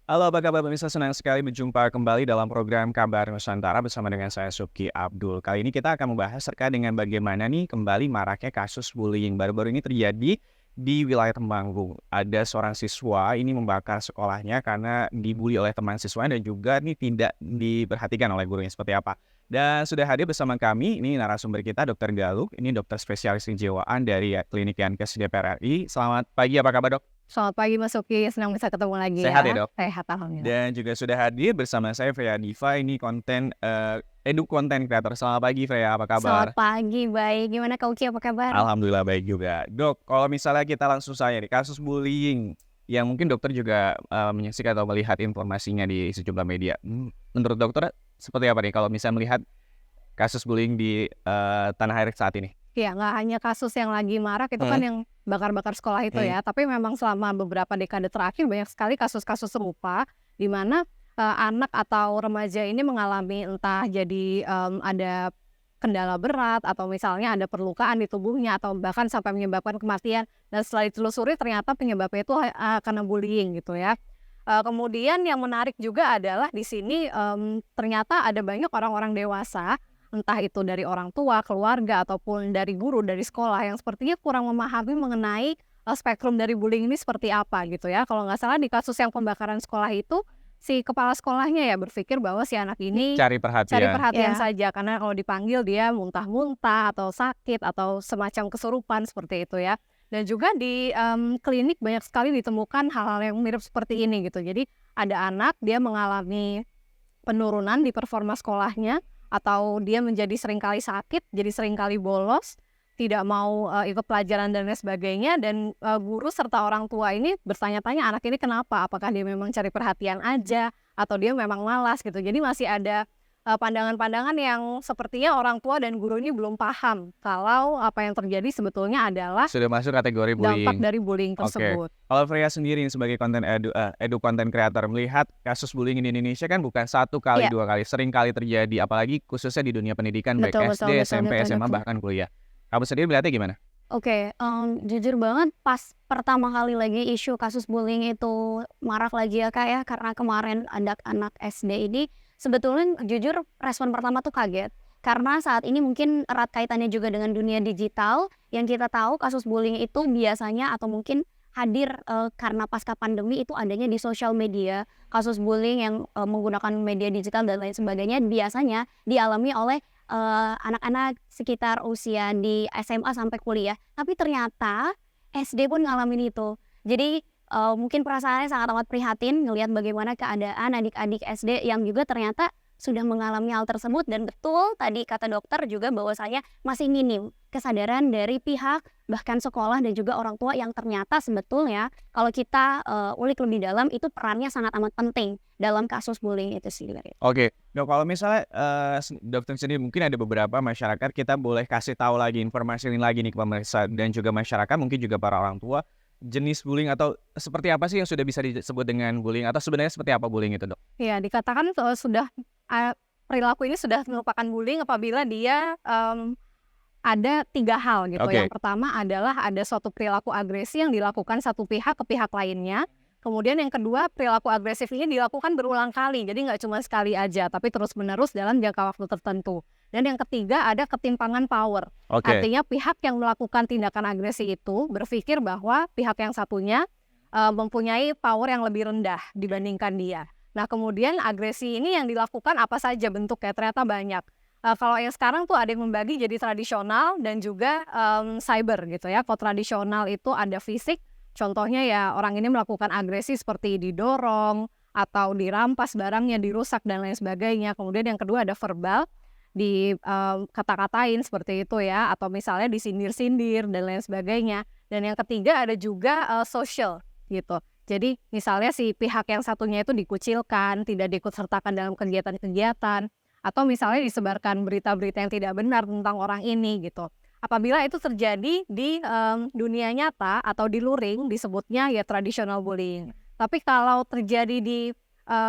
Halo, apa kabar pemirsa? Senang sekali berjumpa kembali dalam program Kabar Nusantara bersama dengan saya Subki Abdul. Kali ini kita akan membahas terkait dengan bagaimana nih kembali maraknya kasus bullying. Baru-baru ini terjadi di wilayah Temanggung. Ada seorang siswa ini membakar sekolahnya karena dibully oleh teman siswanya dan juga nih tidak diperhatikan oleh gurunya seperti apa. Dan sudah hadir bersama kami, ini narasumber kita Dr. Galuk, ini dokter spesialis kejiwaan dari Klinik Yankes DPR RI. Selamat pagi, apa kabar dok? Selamat pagi Mas Uki, senang bisa ketemu lagi Sehat ya ya. dok? Sehat alhamdulillah. Dan juga sudah hadir bersama saya Freya Diva, ini konten creator. Selamat pagi Freya, apa Selamat kabar? pagi, baik. Gimana Kak Uki, apa kabar? Alhamdulillah baik juga. Dok, kalau misalnya kita langsung saja nih, kasus bullying yang mungkin dokter juga menyaksikan atau melihat informasinya di sejumlah media. Menurut dokter seperti apa nih kalau misalnya melihat kasus bullying di tanah air saat ini? Ya, nggak hanya kasus yang lagi marak itu kan Hmm, yang bakar-bakar sekolah itu hmm. ya, tapi memang selama beberapa dekade terakhir banyak sekali kasus-kasus serupa di mana anak atau remaja ini mengalami entah jadi ada kendala berat atau misalnya ada perlukaan di tubuhnya atau bahkan sampai menyebabkan kematian dan setelah ditelusuri ternyata penyebabnya itu karena bullying gitu ya. Kemudian yang menarik juga adalah di sini ternyata ada banyak orang-orang dewasa entah itu dari orang tua, keluarga, ataupun dari guru, dari sekolah yang sepertinya kurang memahami mengenai spektrum dari bullying ini seperti apa gitu ya. Kalau nggak salah di kasus yang pembakaran sekolah itu, si kepala sekolahnya ya berpikir bahwa si anak ini Cari cari perhatian. perhatian Ya, saja karena kalau dipanggil dia muntah-muntah atau sakit atau semacam kesurupan seperti itu ya. Dan juga di klinik banyak sekali ditemukan hal-hal yang mirip seperti ini gitu. Jadi ada anak dia mengalami penurunan di performa sekolahnya atau dia menjadi seringkali sakit, jadi seringkali bolos, tidak mau ikut pelajaran dan lain sebagainya dan guru serta orang tua ini bertanya-tanya anak ini kenapa? Apakah dia memang cari perhatian aja atau dia memang malas gitu. Jadi masih ada pandangan-pandangan yang sepertinya orang tua dan guru ini belum paham kalau apa yang terjadi sebetulnya adalah Sudah masuk kategori dampak bullying. dari bullying Oke. tersebut. Kalau Freya sendiri nih sebagai edu content creator melihat kasus bullying di Indonesia kan bukan satu kali, ya, dua kali, sering kali terjadi apalagi khususnya di dunia pendidikan baik betul betul SD, betul SMP, betul SMA betul. bahkan kuliah. Kamu sendiri melihatnya gimana? Oke, jujur banget pas pertama kali lagi isu kasus bullying itu marak lagi ya Kak ya, karena kemarin anak SD ini sebetulnya jujur respon pertama tuh kaget. Karena saat ini mungkin erat kaitannya juga dengan dunia digital, yang kita tahu kasus bullying itu biasanya atau mungkin hadir karena pasca pandemi itu adanya di sosial media. Kasus bullying yang menggunakan media digital dan lain sebagainya biasanya dialami oleh anak-anak sekitar usia di SMA sampai kuliah, tapi ternyata SD pun ngalamin itu. Jadi, mungkin perasaannya sangat amat prihatin ngelihat bagaimana keadaan adik-adik SD yang juga ternyata sudah mengalami hal tersebut dan betul tadi kata dokter juga bahwasanya masih minim kesadaran dari pihak bahkan sekolah dan juga orang tua yang ternyata sebetulnya kalau kita, ulik lebih dalam itu perannya sangat amat penting dalam kasus bullying itu sendiri. Oke, Dok, kalau misalnya dokter sendiri mungkin ada beberapa masyarakat kita boleh kasih tahu lagi informasi ini lagi nih ke pemirsa dan juga masyarakat mungkin juga para orang tua jenis bullying atau seperti apa sih yang sudah bisa disebut dengan bullying atau sebenarnya seperti apa bullying itu, Dok? Ya, dikatakan sudah perilaku ini sudah merupakan bullying apabila dia ada 3 hal gitu. Oke. Yang pertama adalah ada suatu perilaku agresi yang dilakukan satu pihak ke pihak lainnya. Kemudian yang kedua, perilaku agresif ini dilakukan berulang kali. Jadi nggak cuma sekali aja, tapi terus-menerus dalam jangka waktu tertentu. Dan yang ketiga ada ketimpangan power. Oke. Artinya pihak yang melakukan tindakan agresi itu berpikir bahwa pihak yang satunya mempunyai power yang lebih rendah dibandingkan dia. Nah, kemudian agresi ini yang dilakukan apa saja bentuknya? Ternyata banyak. Kalau yang sekarang tuh ada yang membagi jadi tradisional dan juga cyber gitu ya. Kalau tradisional itu ada fisik, contohnya ya orang ini melakukan agresi seperti didorong atau dirampas barangnya, dirusak dan lain sebagainya. Kemudian yang kedua ada verbal, kata-katain seperti itu ya, atau misalnya disindir-sindir dan lain sebagainya. Dan yang ketiga ada juga social gitu. Jadi misalnya si pihak yang satunya itu dikucilkan, tidak diikutsertakan dalam kegiatan-kegiatan, atau misalnya disebarkan berita-berita yang tidak benar tentang orang ini gitu. Apabila itu terjadi di dunia nyata atau di luring disebutnya ya traditional bullying. Tapi kalau terjadi di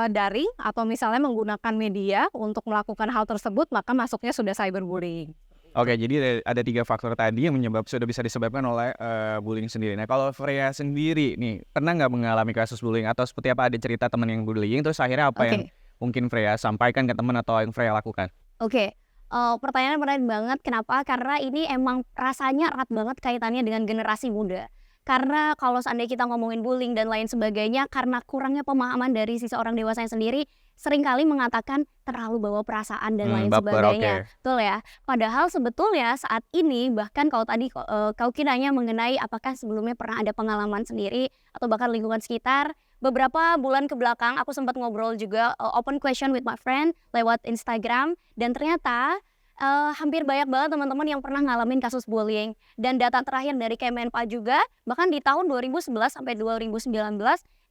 daring atau misalnya menggunakan media untuk melakukan hal tersebut maka masuknya sudah cyberbullying. Oke, jadi ada 3 faktor tadi yang sudah bisa disebabkan oleh, bullying sendiri. Nah, kalau Freya sendiri nih, pernah nggak mengalami kasus bullying atau seperti apa, ada cerita teman yang bullying, terus akhirnya apa yang Oke. mungkin Freya sampaikan ke teman atau yang Freya lakukan? Oke, pertanyaannya menarik banget. Kenapa? Karena ini emang rasanya erat banget kaitannya dengan generasi muda. Karena kalau seandainya kita ngomongin bullying dan lain sebagainya, karena kurangnya pemahaman dari sisi orang dewasanya sendiri, seringkali mengatakan terlalu bawa perasaan dan lain Baper, oke. sebagainya. Betul ya? Padahal sebetulnya saat ini, bahkan kalau tadi kau kiranya mengenai apakah sebelumnya pernah ada pengalaman sendiri atau bahkan lingkungan sekitar, beberapa bulan ke belakang aku sempat ngobrol juga open question with my friend lewat Instagram, dan ternyata hampir banyak banget teman-teman yang pernah ngalamin kasus bullying. Dan data terakhir dari Kemenpa juga, bahkan di tahun 2011 sampai 2019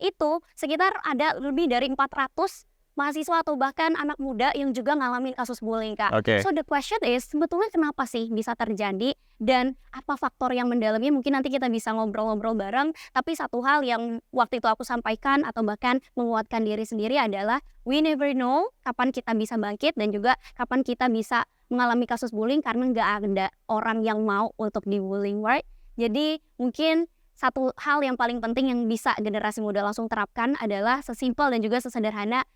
itu sekitar ada lebih dari 400 mahasiswa atau bahkan anak muda yang juga ngalamin kasus bullying, Kak. Oke. So the question is, sebetulnya kenapa sih bisa terjadi dan apa faktor yang mendalamnya? Mungkin nanti kita bisa ngobrol-ngobrol bareng. Tapi satu hal yang waktu itu aku sampaikan atau bahkan menguatkan diri sendiri adalah we never know kapan kita bisa bangkit dan juga kapan kita bisa mengalami kasus bullying, karena nggak ada orang yang mau untuk dibullying, right? Jadi mungkin satu hal yang paling penting yang bisa generasi muda langsung terapkan adalah sesimpel dan juga sesederhana,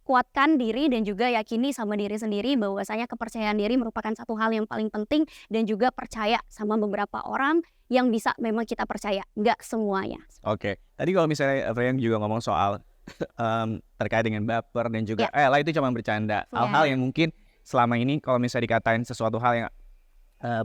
kuatkan diri dan juga yakini sama diri sendiri bahwasanya kepercayaan diri merupakan satu hal yang paling penting, dan juga percaya sama beberapa orang yang bisa memang kita percaya, nggak semuanya. Oke. Tadi kalau misalnya Freya juga ngomong soal terkait dengan baper dan juga lah itu cuma bercanda. Hal-hal yang mungkin selama ini kalau misalnya dikatain sesuatu hal yang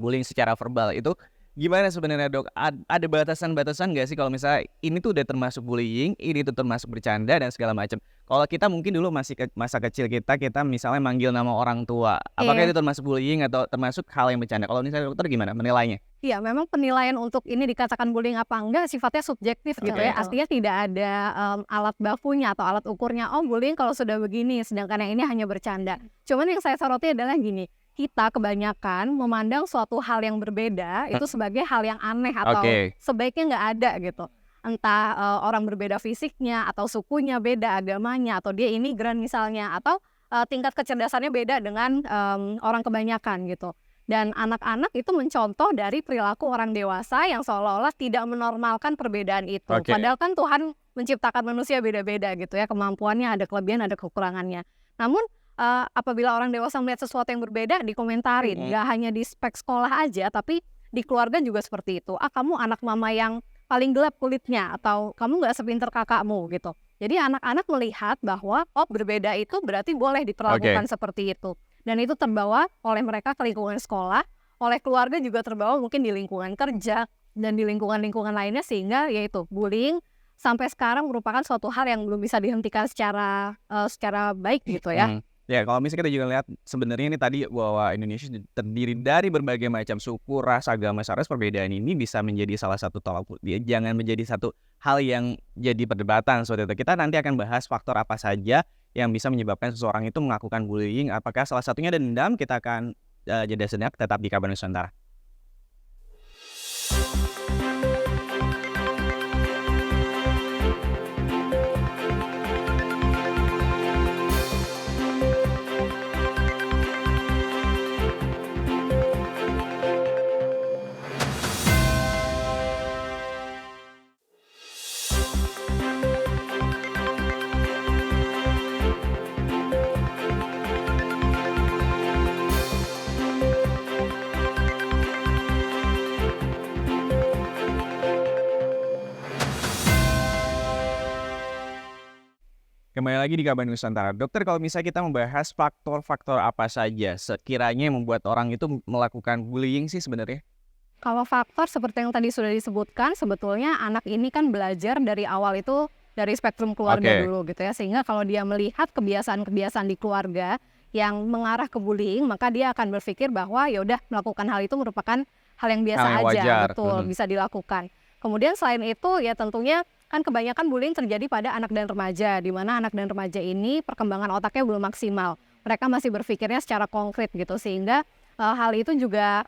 bullying secara verbal itu gimana sebenarnya, Dok? Ada batasan-batasan nggak sih kalau misalnya ini tuh udah termasuk bullying, ini tuh termasuk bercanda dan segala macam. Kalau kita mungkin dulu masih masa kecil kita misalnya manggil nama orang tua, apakah itu termasuk bullying atau termasuk hal yang bercanda? Kalau misalnya dokter gimana menilainya? Iya, memang penilaian untuk ini dikatakan bullying apa enggak sifatnya subjektif gitu ya. Artinya tidak ada alat bakunya atau alat ukurnya. Oh, bullying kalau sudah begini, sedangkan yang ini hanya bercanda. Cuman yang saya soroti adalah gini, kita kebanyakan memandang suatu hal yang berbeda itu sebagai hal yang aneh atau sebaiknya nggak ada gitu. Entah orang berbeda fisiknya atau sukunya beda, agamanya, atau dia imigran misalnya, atau tingkat kecerdasannya beda dengan orang kebanyakan gitu. Dan anak-anak itu mencontoh dari perilaku orang dewasa yang seolah-olah tidak menormalkan perbedaan itu. Padahal kan Tuhan menciptakan manusia beda-beda gitu ya, kemampuannya ada kelebihan, ada kekurangannya. Namun apabila orang dewasa melihat sesuatu yang berbeda, dikomentarin. Gak hanya di spek sekolah aja, tapi di keluarga juga seperti itu. Kamu anak mama yang paling gelap kulitnya, atau kamu gak sepinter kakakmu gitu. Jadi anak-anak melihat bahwa berbeda itu berarti boleh diperlakukan seperti itu. Dan itu terbawa oleh mereka ke lingkungan sekolah, oleh keluarga juga terbawa mungkin di lingkungan kerja, dan di lingkungan-lingkungan lainnya, sehingga yaitu bullying sampai sekarang merupakan suatu hal yang belum bisa dihentikan secara baik gitu ya. Ya, kalau misalnya kita juga lihat sebenarnya ini tadi bahwa Indonesia terdiri dari berbagai macam suku, ras, agama, ras, perbedaan ini bisa menjadi salah satu tolak ukur. Jangan menjadi satu hal yang jadi perdebatan seperti itu. Kita nanti akan bahas faktor apa saja yang bisa menyebabkan seseorang itu melakukan bullying. Apakah salah satunya dendam? Kita akan jeda sejenak, tetap di Kabar Nusantara. Kembali lagi di Kabar Nusantara. Dokter, kalau misalnya kita membahas faktor-faktor apa saja sekiranya yang membuat orang itu melakukan bullying sih sebenarnya? Kalau faktor seperti yang tadi sudah disebutkan, sebetulnya anak ini kan belajar dari awal itu dari spektrum keluarga dulu gitu ya. Sehingga kalau dia melihat kebiasaan-kebiasaan di keluarga yang mengarah ke bullying, maka dia akan berpikir bahwa ya udah, melakukan hal itu merupakan hal yang biasa aja, wajar. Betul, bisa dilakukan. Kemudian selain itu ya tentunya kan kebanyakan bullying terjadi pada anak dan remaja, di mana anak dan remaja ini perkembangan otaknya belum maksimal. Mereka masih berpikirnya secara konkret gitu, sehingga hal itu juga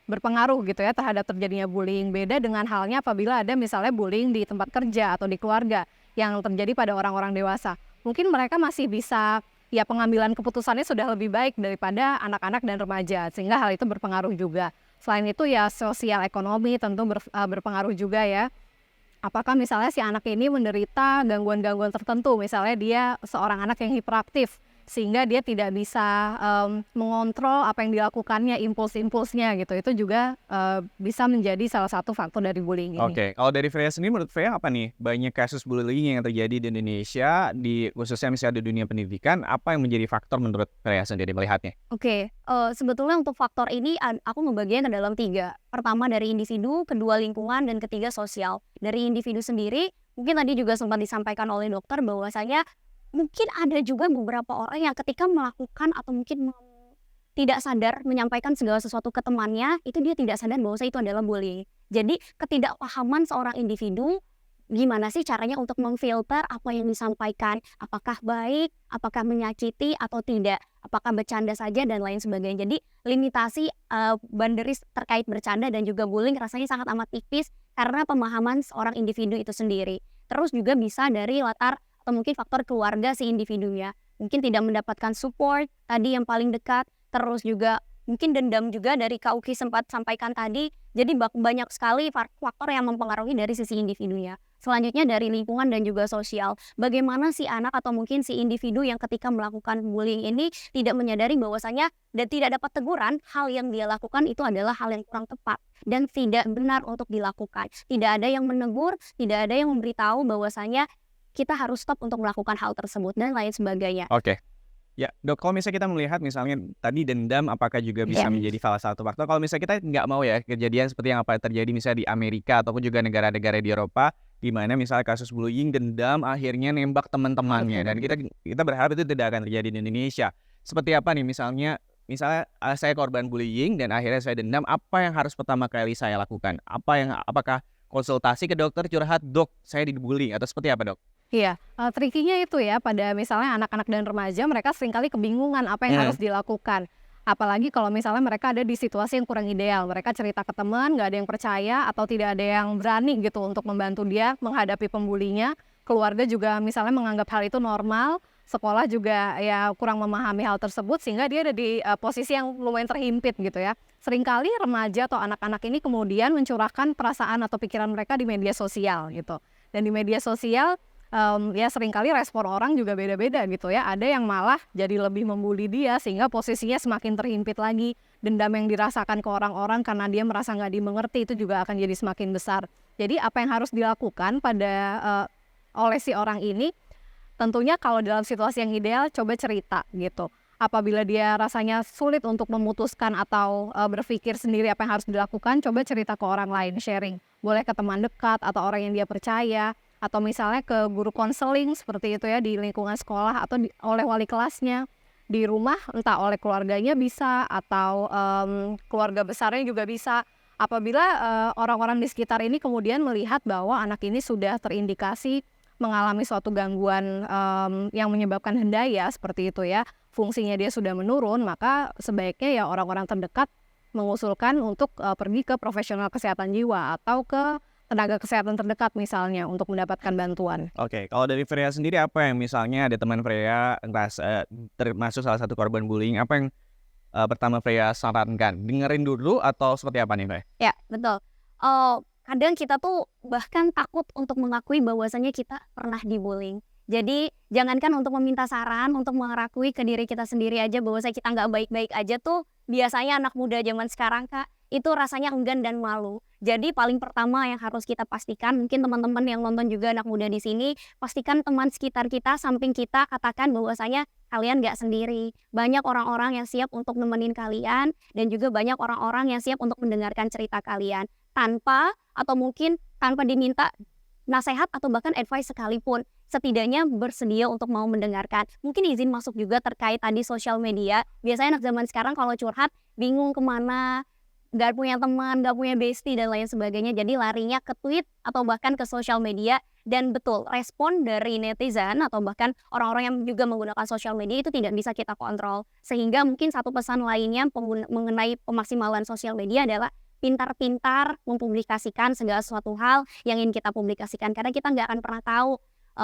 berpengaruh gitu ya terhadap terjadinya bullying. Beda dengan halnya apabila ada misalnya bullying di tempat kerja atau di keluarga yang terjadi pada orang-orang dewasa. Mungkin mereka masih bisa ya pengambilan keputusannya sudah lebih baik daripada anak-anak dan remaja, sehingga hal itu berpengaruh juga. Selain itu ya sosial ekonomi tentu berpengaruh juga ya. Apakah misalnya si anak ini menderita gangguan-gangguan tertentu, misalnya dia seorang anak yang hiperaktif, sehingga dia tidak bisa mengontrol apa yang dilakukannya, impuls-impulsnya gitu. Itu juga bisa menjadi salah satu faktor dari bullying ini. Oke, kalau dari Freya sendiri, menurut Freya apa nih banyak kasus bullying yang terjadi di Indonesia, khususnya misalnya di dunia pendidikan, apa yang menjadi faktor menurut Freya sendiri melihatnya? Oke, sebetulnya untuk faktor ini aku membaginya ke dalam 3. Pertama dari individu, kedua lingkungan, dan ketiga sosial. Dari individu sendiri, mungkin tadi juga sempat disampaikan oleh dokter bahwasanya mungkin ada juga beberapa orang yang ketika melakukan atau mungkin tidak sadar menyampaikan segala sesuatu ke temannya, itu dia tidak sadar bahwa itu adalah bullying. Jadi ketidakpahaman seorang individu gimana sih caranya untuk memfilter apa yang disampaikan, apakah baik, apakah menyakiti atau tidak, apakah bercanda saja dan lain sebagainya. Jadi limitasi boundaries terkait bercanda dan juga bullying rasanya sangat amat tipis karena pemahaman seorang individu itu sendiri. Terus juga bisa dari latar atau mungkin faktor keluarga si individunya. Mungkin tidak mendapatkan support tadi yang paling dekat, terus juga mungkin dendam juga dari Kak Uki sempat sampaikan tadi. Jadi banyak sekali faktor yang mempengaruhi dari sisi individunya. Selanjutnya dari lingkungan dan juga sosial. Bagaimana si anak atau mungkin si individu yang ketika melakukan bullying ini tidak menyadari bahwasanya dan tidak dapat teguran, hal yang dia lakukan itu adalah hal yang kurang tepat dan tidak benar untuk dilakukan. Tidak ada yang menegur, tidak ada yang memberitahu bahwasanya kita harus stop untuk melakukan hal tersebut dan lain sebagainya. Oke. Ya, Dok, kalau misalnya kita melihat misalnya tadi dendam apakah juga bisa menjadi salah satu faktor? Kalau misalnya kita nggak mau ya kejadian seperti yang apa terjadi misalnya di Amerika ataupun juga negara-negara di Eropa, di mana misalnya kasus bullying, dendam akhirnya nembak teman-temannya, dan kita berharap itu tidak akan terjadi di Indonesia. Seperti apa nih misalnya saya korban bullying dan akhirnya saya dendam, apa yang harus pertama kali saya lakukan? Apakah konsultasi ke dokter, curhat, dok saya dibully, atau seperti apa, dok? Iya, trikinya itu ya pada misalnya anak-anak dan remaja, mereka seringkali kebingungan apa yang harus dilakukan. Apalagi kalau misalnya mereka ada di situasi yang kurang ideal, mereka cerita ke teman, nggak ada yang percaya atau tidak ada yang berani gitu untuk membantu dia menghadapi pembulinya. Keluarga juga misalnya menganggap hal itu normal, sekolah juga ya kurang memahami hal tersebut sehingga dia ada di posisi yang lumayan terhimpit gitu ya. Seringkali remaja atau anak-anak ini kemudian mencurahkan perasaan atau pikiran mereka di media sosial gitu. Dan di media sosial ya seringkali respon orang juga beda-beda gitu ya. Ada yang malah jadi lebih membuli dia sehingga posisinya semakin terhimpit lagi. Dendam yang dirasakan ke orang-orang karena dia merasa nggak dimengerti itu juga akan jadi semakin besar. Jadi apa yang harus dilakukan oleh si orang ini, tentunya kalau dalam situasi yang ideal coba cerita gitu. Apabila dia rasanya sulit untuk memutuskan atau berpikir sendiri apa yang harus dilakukan, coba cerita ke orang lain, sharing. Boleh ke teman dekat atau orang yang dia percaya, atau misalnya ke guru konseling seperti itu ya di lingkungan sekolah atau oleh wali kelasnya. Di rumah entah oleh keluarganya bisa atau keluarga besarnya juga bisa. Apabila orang-orang di sekitar ini kemudian melihat bahwa anak ini sudah terindikasi mengalami suatu gangguan yang menyebabkan hendaya seperti itu ya, fungsinya dia sudah menurun, maka sebaiknya ya orang-orang terdekat mengusulkan untuk pergi ke profesional kesehatan jiwa atau ke tenaga kesehatan terdekat misalnya untuk mendapatkan bantuan. Oke, kalau dari Freya sendiri apa yang misalnya ada teman Freya termasuk salah satu korban bullying, apa yang pertama Freya sarankan? Dengerin dulu atau seperti apa nih, Freya? Ya, betul. Kadang kita tuh bahkan takut untuk mengakui bahwasanya kita pernah dibullying. Jadi jangankan untuk meminta saran, untuk mengakui ke diri kita sendiri aja bahwasanya kita nggak baik-baik aja tuh biasanya anak muda zaman sekarang Kak, itu rasanya enggan dan malu. Jadi paling pertama yang harus kita pastikan, mungkin teman-teman yang nonton juga anak muda di sini, pastikan teman sekitar kita, samping kita, katakan bahwasanya kalian nggak sendiri. Banyak orang-orang yang siap untuk nemenin kalian dan juga banyak orang-orang yang siap untuk mendengarkan cerita kalian tanpa atau mungkin tanpa diminta nasihat atau bahkan advice sekalipun. Setidaknya bersedia untuk mau mendengarkan. Mungkin izin masuk juga terkait tadi sosial media. Biasanya anak zaman sekarang kalau curhat bingung kemana, gak punya teman, gak punya bestie dan lain sebagainya. Jadi larinya ke tweet atau bahkan ke sosial media. Dan betul, respon dari netizen atau bahkan orang-orang yang juga menggunakan sosial media itu tidak bisa kita kontrol. Sehingga mungkin satu pesan lainnya mengenai pemaksimalan sosial media adalah pintar-pintar mempublikasikan segala sesuatu hal yang ingin kita publikasikan. Karena kita nggak akan pernah tahu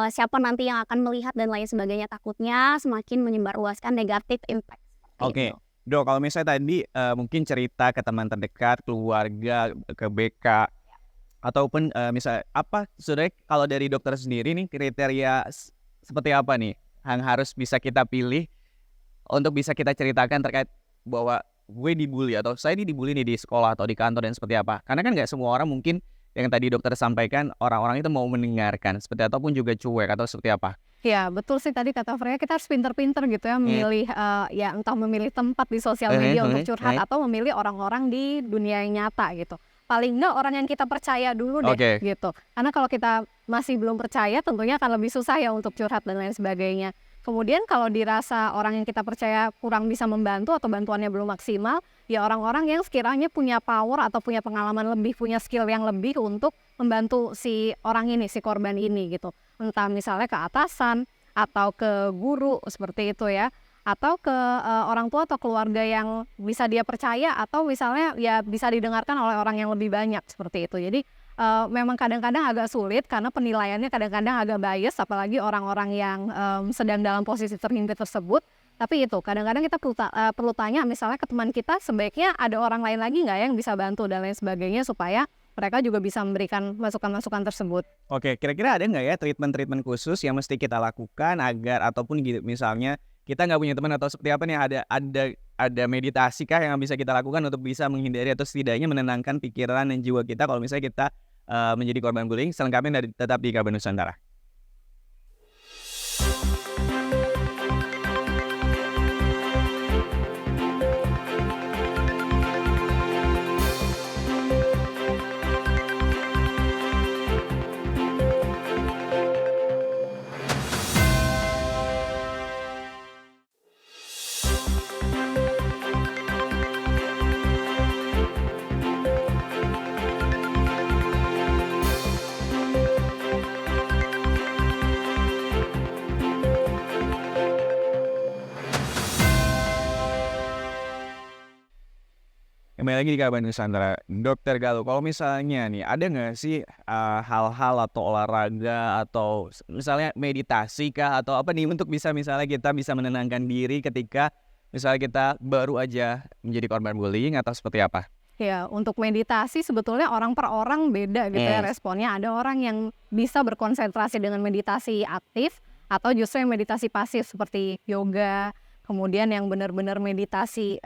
siapa nanti yang akan melihat dan lain sebagainya, takutnya semakin menyebarluaskan negatif impact seperti Oke, itu. Dok, kalau misalnya tadi, mungkin cerita ke teman terdekat, keluarga, ke BK, ataupun, misal apa sebenarnya kalau dari dokter sendiri nih kriteria seperti apa nih yang harus bisa kita pilih untuk bisa kita ceritakan terkait bahwa gue dibully atau saya ini dibully nih di sekolah atau di kantor dan seperti apa? Karena kan nggak semua orang mungkin yang tadi dokter sampaikan orang-orang itu mau mendengarkan seperti ataupun juga cuek atau seperti apa? Ya, betul sih tadi kata Freya, kita harus pinter-pinter gitu ya memilih, ya entah memilih tempat di sosial media untuk curhat atau memilih orang-orang di dunia yang nyata gitu. Paling enggak orang yang kita percaya dulu deh Oke. gitu. Karena kalau kita masih belum percaya tentunya akan lebih susah ya untuk curhat dan lain sebagainya. Kemudian kalau dirasa orang yang kita percaya kurang bisa membantu atau bantuannya belum maksimal, ya orang-orang yang sekiranya punya power atau punya pengalaman lebih, punya skill yang lebih untuk membantu si orang ini, si korban ini gitu. Entah misalnya ke atasan atau ke guru seperti itu ya, atau ke orang tua atau keluarga yang bisa dia percaya, atau misalnya ya bisa didengarkan oleh orang yang lebih banyak seperti itu. Jadi memang kadang-kadang agak sulit karena penilaiannya kadang-kadang agak bias, apalagi orang-orang yang sedang dalam posisi terhimpit tersebut. Tapi itu kadang-kadang kita perlu tanya misalnya ke teman kita, sebaiknya ada orang lain lagi nggak yang bisa bantu dan lain sebagainya supaya mereka juga bisa memberikan masukan-masukan tersebut. Oke, kira-kira ada nggak ya treatment-treatment khusus yang mesti kita lakukan agar ataupun gitu misalnya kita nggak punya teman atau seperti apa nih ada meditasi kah yang bisa kita lakukan untuk bisa menghindari atau setidaknya menenangkan pikiran dan jiwa kita kalau misalnya kita menjadi korban bullying? Selengkapnya tetap di Kabar Nusantara. Kembali lagi di Kabar Nusantara. Dokter Galuh, kalau misalnya nih ada nggak sih hal-hal atau olahraga atau misalnya meditasi kah atau apa nih untuk bisa misalnya kita bisa menenangkan diri ketika misalnya kita baru aja menjadi korban bullying atau seperti apa? Ya, untuk meditasi sebetulnya orang per orang beda gitu ya responnya. Ada orang yang bisa berkonsentrasi dengan meditasi aktif atau justru yang meditasi pasif seperti yoga, kemudian yang benar-benar meditasi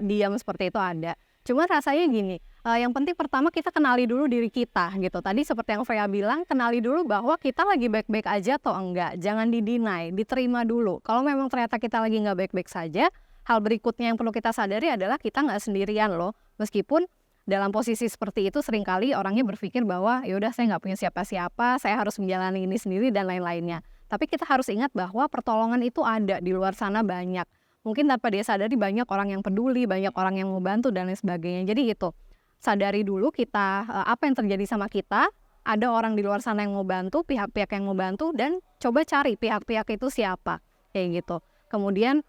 diam seperti itu ada. Cuma rasanya gini, yang penting pertama kita kenali dulu diri kita gitu. Tadi seperti yang Freya bilang, kenali dulu bahwa kita lagi baik-baik aja atau enggak. Jangan di-deny, diterima dulu. Kalau memang ternyata kita lagi nggak baik-baik saja, hal berikutnya yang perlu kita sadari adalah kita nggak sendirian loh. Meskipun dalam posisi seperti itu seringkali orangnya berpikir bahwa ya udah saya nggak punya siapa-siapa, saya harus menjalani ini sendiri dan lain-lainnya. Tapi kita harus ingat bahwa pertolongan itu ada di luar sana banyak. Mungkin tanpa dia sadari banyak orang yang peduli, banyak orang yang mau bantu dan lain sebagainya. Jadi itu, sadari dulu kita apa yang terjadi sama kita, ada orang di luar sana yang mau bantu, pihak-pihak yang mau bantu, dan coba cari pihak-pihak itu siapa, kayak gitu. Kemudian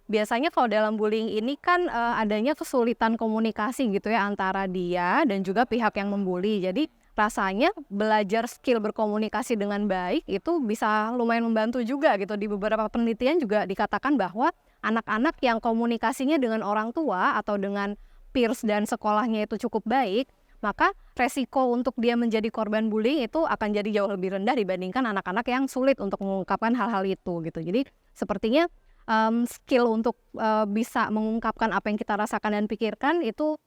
biasanya kalau dalam bullying ini kan adanya kesulitan komunikasi gitu ya antara dia dan juga pihak yang membuli. Jadi rasanya belajar skill berkomunikasi dengan baik itu bisa lumayan membantu juga gitu. Di beberapa penelitian juga dikatakan bahwa anak-anak yang komunikasinya dengan orang tua atau dengan peers dan sekolahnya itu cukup baik, maka resiko untuk dia menjadi korban bullying itu akan jadi jauh lebih rendah dibandingkan anak-anak yang sulit untuk mengungkapkan hal-hal itu gitu. Jadi sepertinya skill untuk bisa mengungkapkan apa yang kita rasakan dan pikirkan itu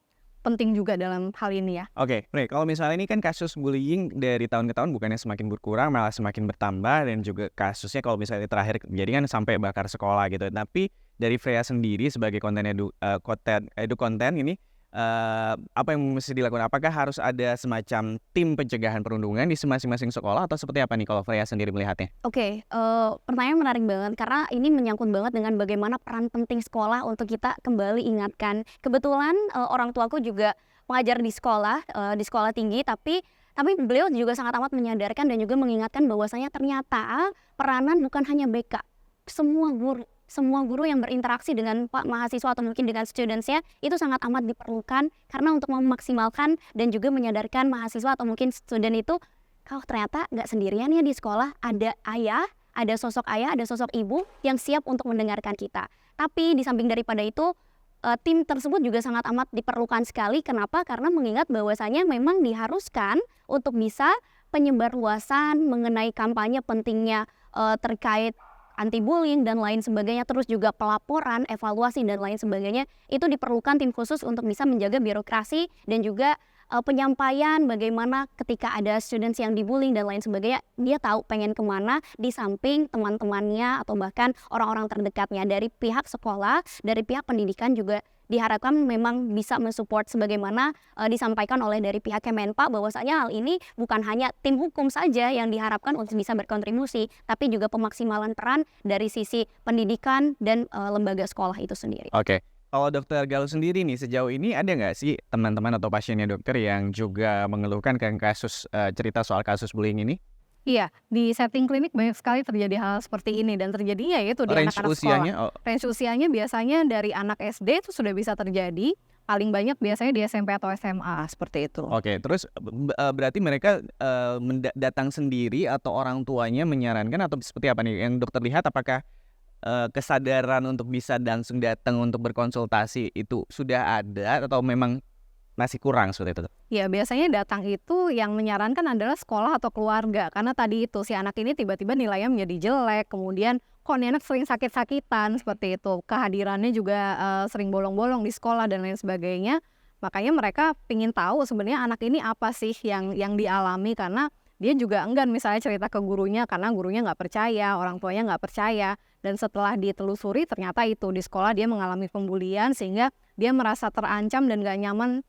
penting juga dalam hal ini ya. Oke, Bre, kalau misalnya ini kan kasus bullying dari tahun ke tahun bukannya semakin berkurang malah semakin bertambah dan juga kasusnya kalau misalnya terakhir jadi kan sampai bakar sekolah gitu. Tapi dari Freya sendiri sebagai konten konten ini apa yang mesti dilakukan? Apakah harus ada semacam tim pencegahan perundungan di masing-masing sekolah atau seperti apa nih kalau Freya sendiri melihatnya? Oke, pertanyaan menarik banget karena ini menyangkut banget dengan bagaimana peran penting sekolah untuk kita kembali ingatkan. Kebetulan orang tuaku juga mengajar di sekolah tinggi, tapi beliau juga sangat amat menyadarkan dan juga mengingatkan bahwasanya ternyata peranan bukan hanya BK, semua guru yang berinteraksi dengan mahasiswa atau mungkin dengan students-nya itu sangat amat diperlukan karena untuk memaksimalkan dan juga menyadarkan mahasiswa atau mungkin student itu kalau ternyata nggak sendirian ya di sekolah, ada ayah, ada sosok ibu yang siap untuk mendengarkan kita. Tapi di samping daripada itu, tim tersebut juga sangat amat diperlukan sekali. Kenapa? Karena mengingat bahwasanya memang diharuskan untuk bisa penyebarluasan mengenai kampanye pentingnya terkait anti-bullying dan lain sebagainya, terus juga pelaporan, evaluasi dan lain sebagainya, itu diperlukan tim khusus untuk bisa menjaga birokrasi dan juga penyampaian bagaimana ketika ada students yang dibullying dan lain sebagainya, dia tahu pengen kemana di samping teman-temannya atau bahkan orang-orang terdekatnya. Dari pihak sekolah, dari pihak pendidikan juga diharapkan memang bisa mensupport sebagaimana disampaikan oleh dari pihak Kemenpa, bahwasanya hal ini bukan hanya tim hukum saja yang diharapkan untuk bisa berkontribusi, tapi juga pemaksimalan peran dari sisi pendidikan dan lembaga sekolah itu sendiri. Oke. Kalau Dokter Galuh sendiri nih, sejauh ini ada nggak sih teman-teman atau pasiennya dokter yang juga mengeluhkan kan kasus cerita soal kasus bullying ini? Iya, di setting klinik banyak sekali terjadi hal seperti ini dan terjadinya yaitu di Range anak-anak usianya? sekolah. Range usianya biasanya dari anak SD itu sudah bisa terjadi, paling banyak biasanya di SMP atau SMA seperti itu. Oke, terus berarti mereka datang sendiri atau orang tuanya menyarankan atau seperti apa nih? Yang dokter lihat apakah kesadaran untuk bisa langsung datang untuk berkonsultasi itu sudah ada atau memang masih kurang seperti itu? Ya, biasanya datang itu yang menyarankan adalah sekolah atau keluarga. Karena tadi itu si anak ini tiba-tiba nilainya menjadi jelek, kemudian kok ini anak sering sakit-sakitan seperti itu. Kehadirannya juga sering bolong-bolong di sekolah dan lain sebagainya. Makanya mereka ingin tahu sebenarnya anak ini apa sih yang dialami, karena dia juga enggan misalnya cerita ke gurunya karena gurunya nggak percaya, orang tuanya nggak percaya. Dan setelah ditelusuri ternyata itu di sekolah dia mengalami pembulian sehingga dia merasa terancam dan gak nyaman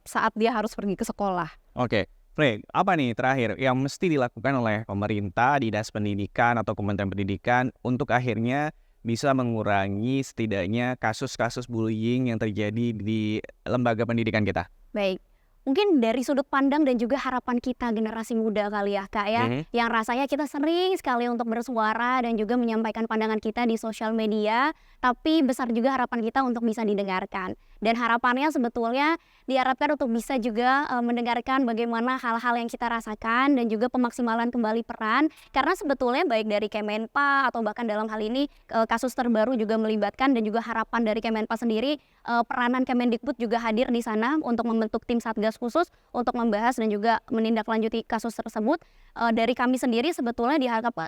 saat dia harus pergi ke sekolah. Oke, Frey, apa nih terakhir yang mesti dilakukan oleh pemerintah, dinas pendidikan atau Kementerian Pendidikan untuk akhirnya bisa mengurangi setidaknya kasus-kasus bullying yang terjadi di lembaga pendidikan kita? Baik. Mungkin dari sudut pandang dan juga harapan kita generasi muda kali ya Kak ya, yang rasanya kita sering sekali untuk bersuara dan juga menyampaikan pandangan kita di sosial media, tapi besar juga harapan kita untuk bisa didengarkan. Dan harapannya sebetulnya diharapkan untuk bisa juga mendengarkan bagaimana hal-hal yang kita rasakan dan juga pemaksimalan kembali peran, karena sebetulnya baik dari Kemenpa atau bahkan dalam hal ini kasus terbaru juga melibatkan dan juga harapan dari Kemenpa sendiri, peranan Kemendikbud juga hadir di sana untuk membentuk tim satgas khusus untuk membahas dan juga menindaklanjuti kasus tersebut. Dari kami sendiri sebetulnya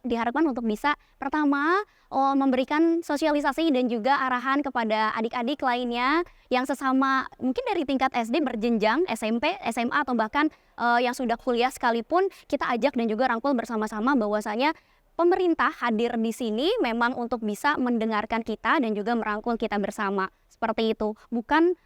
diharapkan untuk bisa pertama memberikan sosialisasi dan juga arahan kepada adik-adik lainnya yang sesama mungkin dari tingkat SD berjenjang, SMP, SMA atau bahkan yang sudah kuliah sekalipun, kita ajak dan juga rangkul bersama-sama bahwasanya pemerintah hadir di sini memang untuk bisa mendengarkan kita dan juga merangkul kita bersama. Seperti itu, bukan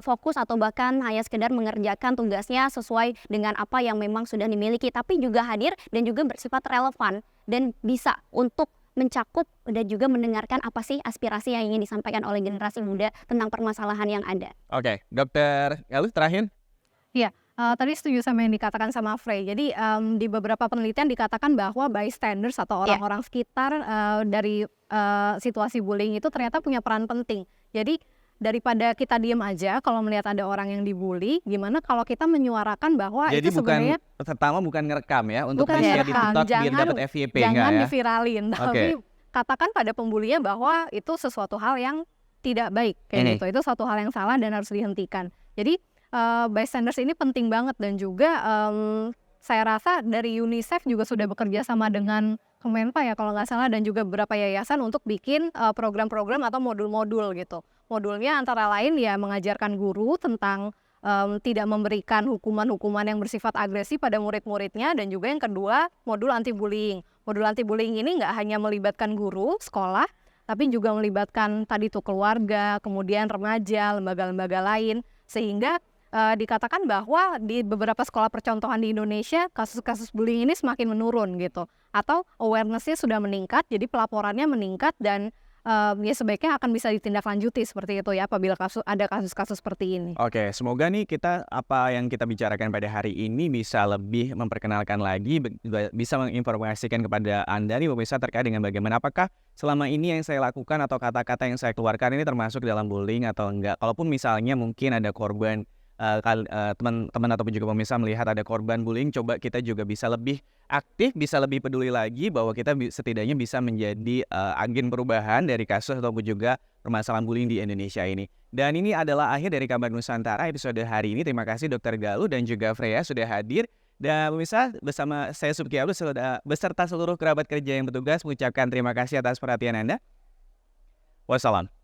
fokus atau bahkan hanya sekedar mengerjakan tugasnya sesuai dengan apa yang memang sudah dimiliki, tapi juga hadir dan juga bersifat relevan dan bisa untuk mencakup dan juga mendengarkan apa sih aspirasi yang ingin disampaikan oleh generasi muda tentang permasalahan yang ada. Oke, Dokter Galuh terakhir? Iya, tadi setuju sama yang dikatakan sama Frey. Jadi di beberapa penelitian dikatakan bahwa bystanders atau orang-orang sekitar dari situasi bullying itu ternyata punya peran penting. Jadi daripada kita diem aja kalau melihat ada orang yang dibully, gimana kalau kita menyuarakan bahwa Jadi itu sebenarnya pertama bukan ngerekam ya untuk bukan bisa direkam, di-TikTok biar dapat FYP jangan enggak ya? diviralin, tapi katakan pada pembulinya bahwa itu sesuatu hal yang tidak baik kayak gitu. Itu suatu hal yang salah dan harus dihentikan. Jadi bystanders ini penting banget dan juga saya rasa dari UNICEF juga sudah bekerja sama dengan Kemenpa ya kalau nggak salah, dan juga beberapa yayasan untuk bikin program-program atau modul-modul gitu. Modulnya antara lain ya mengajarkan guru tentang tidak memberikan hukuman-hukuman yang bersifat agresif pada murid-muridnya, dan juga yang kedua modul anti-bullying. Modul anti-bullying ini nggak hanya melibatkan guru sekolah, tapi juga melibatkan tadi tuh keluarga, kemudian remaja, lembaga-lembaga lain, sehingga dikatakan bahwa di beberapa sekolah percontohan di Indonesia kasus-kasus bullying ini semakin menurun gitu, atau awareness-nya sudah meningkat, jadi pelaporannya meningkat dan ya sebaiknya akan bisa ditindaklanjuti seperti itu ya apabila ada kasus-kasus seperti ini. Oke, semoga nih apa yang kita bicarakan pada hari ini bisa lebih memperkenalkan lagi, bisa menginformasikan kepada Anda nih pemirsa terkait dengan bagaimana apakah selama ini yang saya lakukan atau kata-kata yang saya keluarkan ini termasuk dalam bullying atau enggak. Kalaupun misalnya mungkin ada korban teman-teman ataupun juga pemirsa melihat ada korban bullying, coba kita juga bisa lebih aktif, bisa lebih peduli lagi bahwa kita setidaknya bisa menjadi agen perubahan dari kasus ataupun juga permasalahan bullying di Indonesia ini. Dan ini adalah akhir dari Kabar Nusantara episode hari ini. Terima kasih Dr. Galuh dan juga Freya sudah hadir. Dan pemirsa, bersama saya Subki Abdul beserta seluruh kerabat kerja yang bertugas mengucapkan terima kasih atas perhatian Anda. Wassalam.